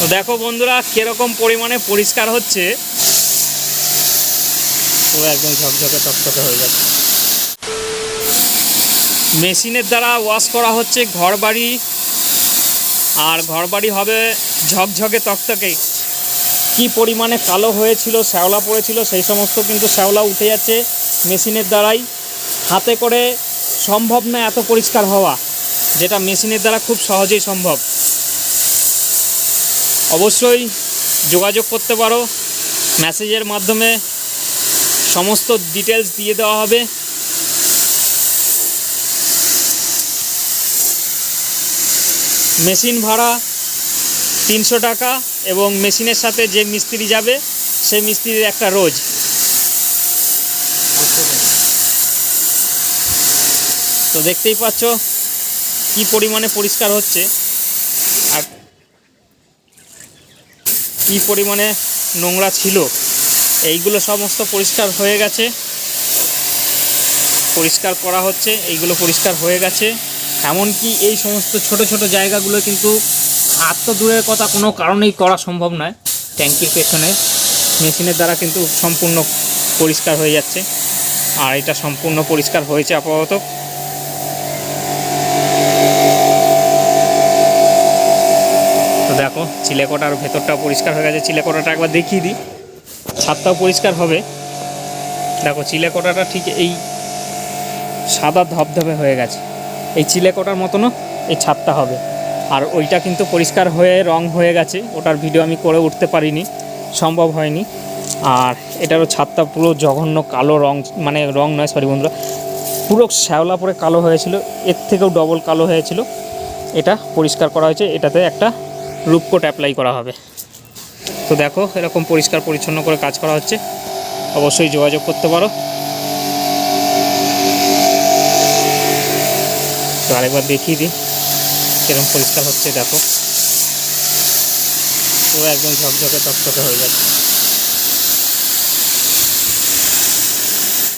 তো দেখো বন্ধুরা কিরকম পরিমাণে পরিষ্কার হচ্ছে, পুরো একদম ঝকঝকে টকটকে হয়ে যাচ্ছে। মেশিনের দ্বারা ওয়াশ করা হচ্ছে ঘরবাড়ি, আর ঘরবাড়ি হবে ঝকঝকে টকটকে। কি পরিমাণে কালো হয়েছিল, শ্যাওলা পড়েছিল, সেই সমস্ত কিন্তু শ্যাওলা উঠে যাচ্ছে মেশিনের দ্বারাই। হাতে করে সম্ভব না এত পরিষ্কার হওয়া, যেটা মেশিনের দ্বারা খুব সহজেই সম্ভব। অবশ্যই যোগাযোগ করতে পারো, মেসেজের মাধ্যমে সমস্ত ডিটেলস দিয়ে দেওয়া হবে। মেশিন ভাড়া 300 টাকা, এবং মেশিনের সাথে যে মিস্ত্রি যাবে সেই মিস্ত্রির একটা রোজ। তো দেখতেই পাচ্ছ কি পরিমাণে পরিষ্কার হচ্ছে, আর কি পরিমাণে নোংরা ছিল, এইগুলো সমস্ত পরিষ্কার হয়ে গেছে, পরিষ্কার করা হচ্ছে, এইগুলো পরিষ্কার হয়ে গেছে। এমনকি এই সমস্ত ছোট ছোট জায়গাগুলো কিন্তু হাত তো দূরের কথা, কোনো কারণেই করা সম্ভব নয়। ট্যাঙ্কির পেছনে মেশিনের দ্বারা কিন্তু সম্পূর্ণ পরিষ্কার হয়ে যাচ্ছে, আর এটা সম্পূর্ণ পরিষ্কার হয়েছে আপাতত। তো দেখো চিলেকোটার ভেতরটাও পরিষ্কার হয়ে গেছে। চিলেকোটাটা একবার দেখিয়ে দিই, ছাদটাও পরিষ্কার হবে। দেখো চিলেকোটাটা ঠিক এই সাদা ধবধবে হয়ে গেছে, এই চিলেকোটার মতনও এই ছাদটা হবে। আর ওইটা কিন্তু পরিষ্কার হয়ে রং হয়ে গেছে, ওটার ভিডিও আমি করে উঠতে পারিনি, সম্ভব হয়নি। আর এটারও ছাদটা পুরো জঘন্য কালো রং, মানে রং নয় সরি বন্ধুরা, পুরো শ্যাওলা পরে কালো হয়েছিল, এর থেকেও ডবল কালো হয়েছিল। এটা পরিষ্কার করা হয়েছে, এটাতে একটা রূপকোট অ্যাপ্লাই করা হবে। তো দেখো এরকম পরিষ্কার পরিচ্ছন্ন করে কাজ করা হচ্ছে, অবশ্যই যোগাযোগ করতে পারো। তো আরেকবার দেখিয়ে দিই কিরকম পরিষ্কার হচ্ছে, দেখো পুরো একদম ঝকঝকে টকটকে হয়ে যাচ্ছে।